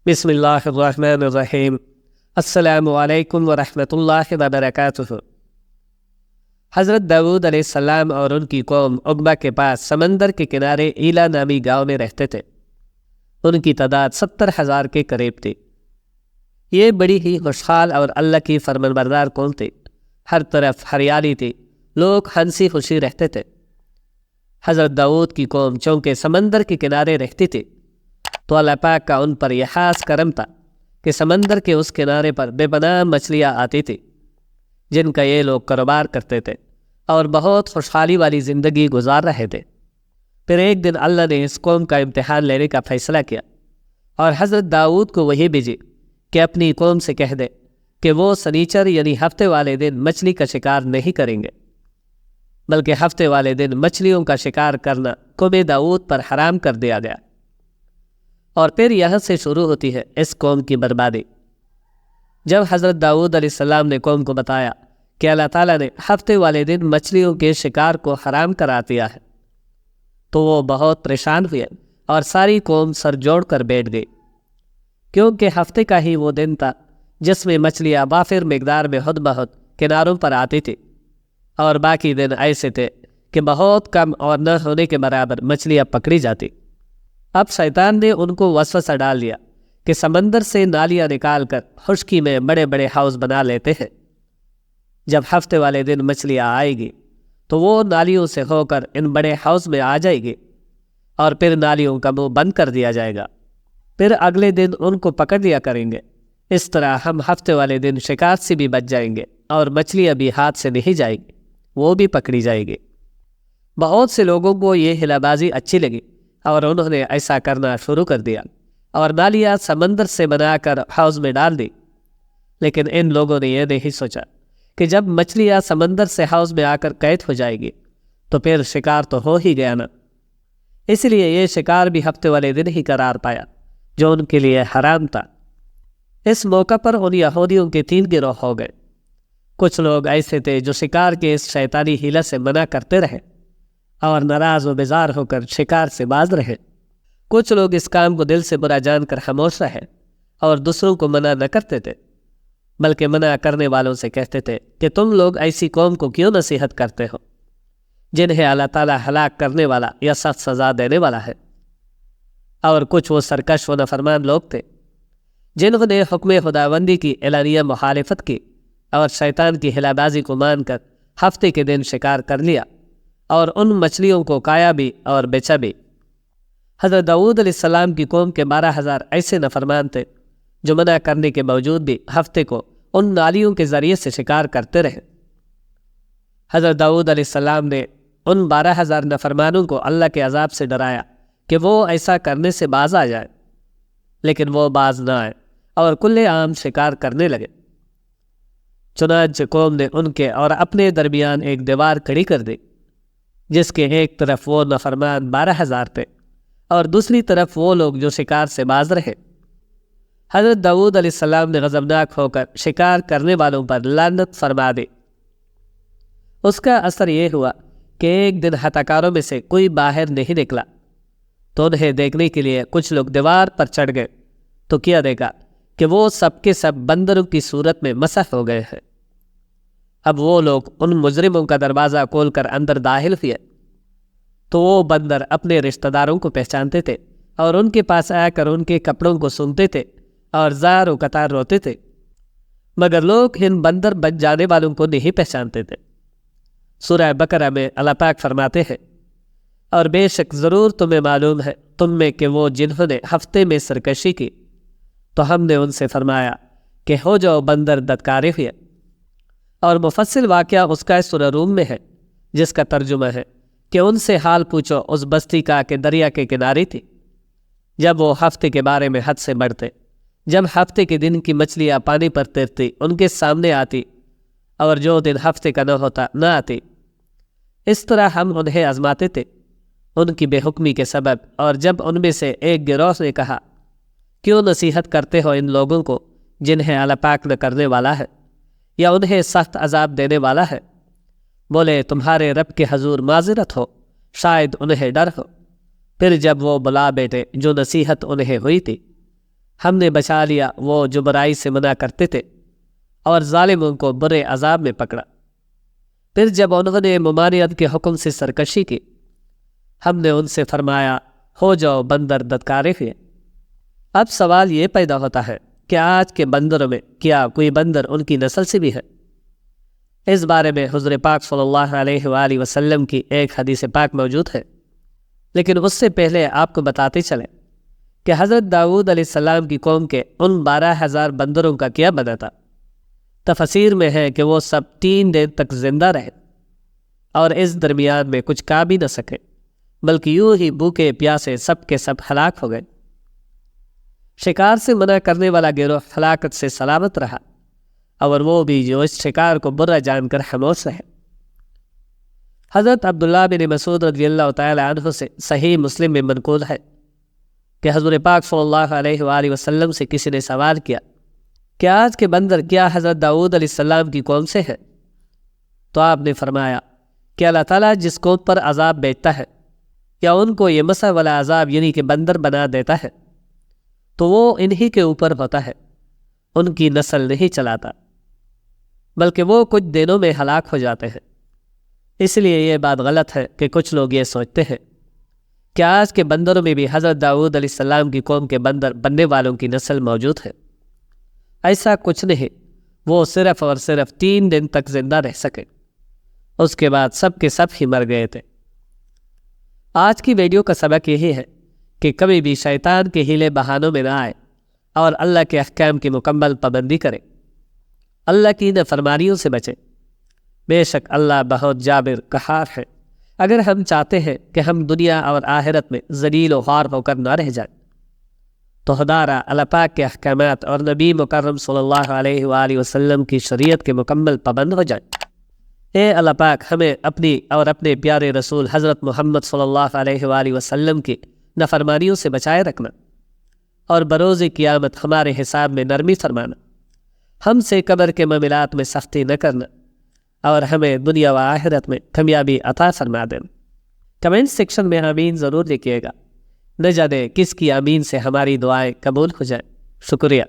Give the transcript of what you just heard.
بسم اللہ الرحمن الرحیم۔ السلام علیکم ورحمۃ اللہ وبرکاتہ۔ حضرت داؤد علیہ السلام اور ان کی قوم عقبہ کے پاس سمندر کے کنارے ایلا نامی گاؤں میں رہتے تھے۔ ان کی تعداد 70,000 کے قریب تھی۔ یہ بڑی ہی خوشحال اور اللہ کی فرمانبردار قوم تھی۔ ہر طرف ہریالی تھی، لوگ ہنسی خوشی رہتے تھے۔ حضرت داؤد کی قوم چونکہ سمندر کے کنارے رہتی تھی تو اللہ پاک کا ان پر یہ خاص کرم تھا کہ سمندر کے اس کنارے پر بے پناہ مچھلیاں آتی تھی جن کا یہ لوگ کاروبار کرتے تھے اور بہت خوشحالی والی زندگی گزار رہے تھے۔ پھر ایک دن اللہ نے اس قوم کا امتحان لینے کا فیصلہ کیا اور حضرت داؤد کو وہی بھیجی کہ اپنی قوم سے کہہ دے کہ وہ سنیچر یعنی ہفتے والے دن مچھلی کا شکار نہیں کریں گے، بلکہ ہفتے والے دن مچھلیوں کا شکار کرنا قوم داؤد پر حرام کر دیا گیا۔ اور پھر یہاں سے شروع ہوتی ہے اس قوم کی بربادی۔ جب حضرت داؤد علیہ السلام نے قوم کو بتایا کہ اللہ تعالیٰ نے ہفتے والے دن مچھلیوں کے شکار کو حرام کرا دیا ہے تو وہ بہت پریشان ہوئے اور ساری قوم سر جوڑ کر بیٹھ گئی، کیونکہ ہفتے کا ہی وہ دن تھا جس میں مچھلیاں وافر مقدار میں خود بخود کناروں پر آتی تھی، اور باقی دن ایسے تھے کہ بہت کم اور نہ ہونے کے برابر مچھلیاں پکڑی جاتی۔ اب شیطان نے ان کو وسوسہ ڈال دیا کہ سمندر سے نالیاں نکال کر خشکی میں بڑے بڑے ہاؤس بنا لیتے ہیں۔ جب ہفتے والے دن مچھلیاں آئے گی تو وہ نالیوں سے ہو کر ان بڑے ہاؤس میں آ جائے گی اور پھر نالیوں کا منہ بند کر دیا جائے گا۔ پھر اگلے دن ان کو پکڑ لیا کریں گے۔ اس طرح ہم ہفتے والے دن شکار سے بھی بچ جائیں گے اور مچھلیاں بھی ہاتھ سے نہیں جائے گی، وہ بھی پکڑی جائے گی۔ بہت سے لوگوں کو یہ ہلا بازی اچھی لگی اور انہوں نے ایسا کرنا شروع کر دیا اور نالیاں سمندر سے بنا کر ہاؤس میں ڈال دی۔ لیکن ان لوگوں نے یہ نہیں سوچا کہ جب مچھلیاں سمندر سے ہاؤس میں آ کر قید ہو جائے گی تو پھر شکار تو ہو ہی گیا نا۔ اس لیے یہ شکار بھی ہفتے والے دن ہی قرار پایا جو ان کے لیے حرام تھا۔ اس موقع پر ان یہودیوں کے 3 گروہ ہو گئے۔ کچھ لوگ ایسے تھے جو شکار کے اس شیطانی حیلہ سے منع کرتے رہے اور ناراض و بیزار ہو کر شکار سے باز رہے۔ کچھ لوگ اس کام کو دل سے برا جان کر خاموش رہے اور دوسروں کو منع نہ کرتے تھے، بلکہ منع کرنے والوں سے کہتے تھے کہ تم لوگ ایسی قوم کو کیوں نصیحت کرتے ہو جنہیں اللہ تعالیٰ ہلاک کرنے والا یا سخت سزا دینے والا ہے۔ اور کچھ وہ سرکش و نافرمان لوگ تھے جنہوں نے حکم خداوندی کی اعلانیہ مخالفت کی اور شیطان کی ہلا بازی کو مان کر ہفتے کے دن شکار کر لیا اور ان مچھلیوں کو کھایا بھی اور بیچا بھی۔ حضرت داؤد علیہ السلام کی قوم کے 12,000 ایسے نافرمان تھے جو منع کرنے کے باوجود بھی ہفتے کو ان نالیوں کے ذریعے سے شکار کرتے رہے۔ حضرت داؤد علیہ السلام نے ان 12,000 نافرمانوں کو اللہ کے عذاب سے ڈرایا کہ وہ ایسا کرنے سے باز آ جائے، لیکن وہ باز نہ آئے اور کھلے عام شکار کرنے لگے۔ چنانچہ قوم نے ان کے اور اپنے درمیان ایک دیوار کھڑی کر دی جس کے ایک طرف وہ نافرمان 12,000 تھے اور دوسری طرف وہ لوگ جو شکار سے باز رہے۔ حضرت داؤد علیہ السلام نے غضبناک ہو کر شکار کرنے والوں پر لعنت فرما دی۔ اس کا اثر یہ ہوا کہ ایک دن ہتھیاروں میں سے کوئی باہر نہیں نکلا تو انہیں دیکھنے کے لیے کچھ لوگ دیوار پر چڑھ گئے تو کیا دیکھا کہ وہ سب کے سب بندروں کی صورت میں مسح ہو گئے ہیں۔ اب وہ لوگ ان مجرموں کا دروازہ کھول کر اندر داخل ہوئے تو وہ بندر اپنے رشتہ داروں کو پہچانتے تھے اور ان کے پاس آ کر ان کے کپڑوں کو سونگتے تھے اور زار و قطار روتے تھے، مگر لوگ ان بندر بن جانے والوں کو نہیں پہچانتے تھے۔ سورہ بقرہ میں اللہ پاک فرماتے ہیں، اور بے شک ضرور تمہیں معلوم ہے تم میں کہ وہ جنہوں نے ہفتے میں سرکشی کی تو ہم نے ان سے فرمایا کہ ہو جاؤ بندر دتکارے ہوئے۔ اور مفصل واقعہ اس کا سورہ روم میں ہے جس کا ترجمہ ہے کہ ان سے حال پوچھو اس بستی کا کہ دریا کے کنارے تھی، جب وہ ہفتے کے بارے میں حد سے بڑھتے، جب ہفتے کے دن کی مچھلیاں پانی پر تیرتی ان کے سامنے آتی اور جو دن ہفتے کا نہ ہوتا نہ آتی۔ اس طرح ہم انہیں آزماتے تھے ان کی بے حکمی کے سبب۔ اور جب ان میں سے ایک گروہ نے کہا کیوں نصیحت کرتے ہو ان لوگوں کو جنہیں اللہ پاک نہ کرنے والا ہے یا انہیں سخت عذاب دینے والا ہے، بولے تمہارے رب کے حضور معذرت ہو، شاید انہیں ڈر ہو۔ پھر جب وہ بلا بیٹھے جو نصیحت انہیں ہوئی تھی ہم نے بچا لیا وہ جو برائی سے منع کرتے تھے اور ظالموں کو برے عذاب میں پکڑا۔ پھر جب انہوں نے ممانعت کے حکم سے سرکشی کی، ہم نے ان سے فرمایا ہو جاؤ بندر دتکارے ہوئے۔ اب سوال یہ پیدا ہوتا ہے کہ آج کے بندروں میں کیا کوئی بندر ان کی نسل سے بھی ہے؟ اس بارے میں حضور پاک صلی اللہ علیہ وآلہ وسلم کی ایک حدیث پاک موجود ہے، لیکن اس سے پہلے آپ کو بتاتے چلیں کہ حضرت داؤد علیہ السلام کی قوم کے ان 12,000 بندروں کا کیا بنا تھا۔ تفسیر میں ہے کہ وہ سب 3 دن تک زندہ رہے اور اس درمیان میں کچھ کھا بھی نہ سکے، بلکہ یوں ہی بھوکے پیاسے سب کے سب ہلاک ہو گئے۔ شکار سے منع کرنے والا گروہ ہلاکت سے سلامت رہا، اور وہ بھی جو اس شکار کو برا جان کر خاموش رہے۔ حضرت عبداللہ بن مسعود رضی اللہ تعالی عنہ سے صحیح مسلم میں منقول ہے کہ حضور پاک صلی اللہ علیہ وآلہ وسلم سے کسی نے سوال کیا کہ آج کے بندر کیا حضرت داؤد علیہ السلام کی قوم سے ہے؟ تو آپ نے فرمایا کہ اللہ تعالیٰ جس قوم پر عذاب بھیجتا ہے یا ان کو یہ مسح والا عذاب یعنی کہ بندر بنا دیتا ہے تو وہ انہی کے اوپر ہوتا ہے، ان کی نسل نہیں چلاتا، بلکہ وہ کچھ دنوں میں ہلاک ہو جاتے ہیں۔ اس لیے یہ بات غلط ہے کہ کچھ لوگ یہ سوچتے ہیں کہ آج کے بندروں میں بھی حضرت داؤد علیہ السلام کی قوم کے بندر بننے والوں کی نسل موجود ہے۔ ایسا کچھ نہیں، وہ صرف اور صرف 3 دن تک زندہ رہ سکے، اس کے بعد سب کے سب ہی مر گئے تھے۔ آج کی ویڈیو کا سبق یہی ہے کہ کبھی بھی شیطان کے ہیلے بہانوں میں نہ آئے اور اللہ کے احکام کی مکمل پابندی کرے، اللہ کی نافرمانیوں سے بچے۔ بے شک اللہ بہت جابر قہار ہے۔ اگر ہم چاہتے ہیں کہ ہم دنیا اور آخرت میں ذلیل و خوار ہو کر نہ رہ جائیں تو خدارا اللہ پاک کے احکامات اور نبی مکرم صلی اللہ علیہ وآلہ وسلم کی شریعت کے مکمل پابند ہو جائیں۔ اے اللہ پاک ہمیں اپنی اور اپنے پیارے رسول حضرت محمد صلی اللہ علیہ وآلہ وسلم کی نافرمانیوں سے بچائے رکھنا، اور بروز قیامت ہمارے حساب میں نرمی فرمانا، ہم سے قبر کے معاملات میں سختی نہ کرنا، اور ہمیں دنیا و آخرت میں کامیابی عطا فرما دینا۔ کمنٹ سیکشن میں آمین ضرور لکھیے گا، نہ جانے کس کی آمین سے ہماری دعائیں قبول ہو جائیں۔ شکریہ۔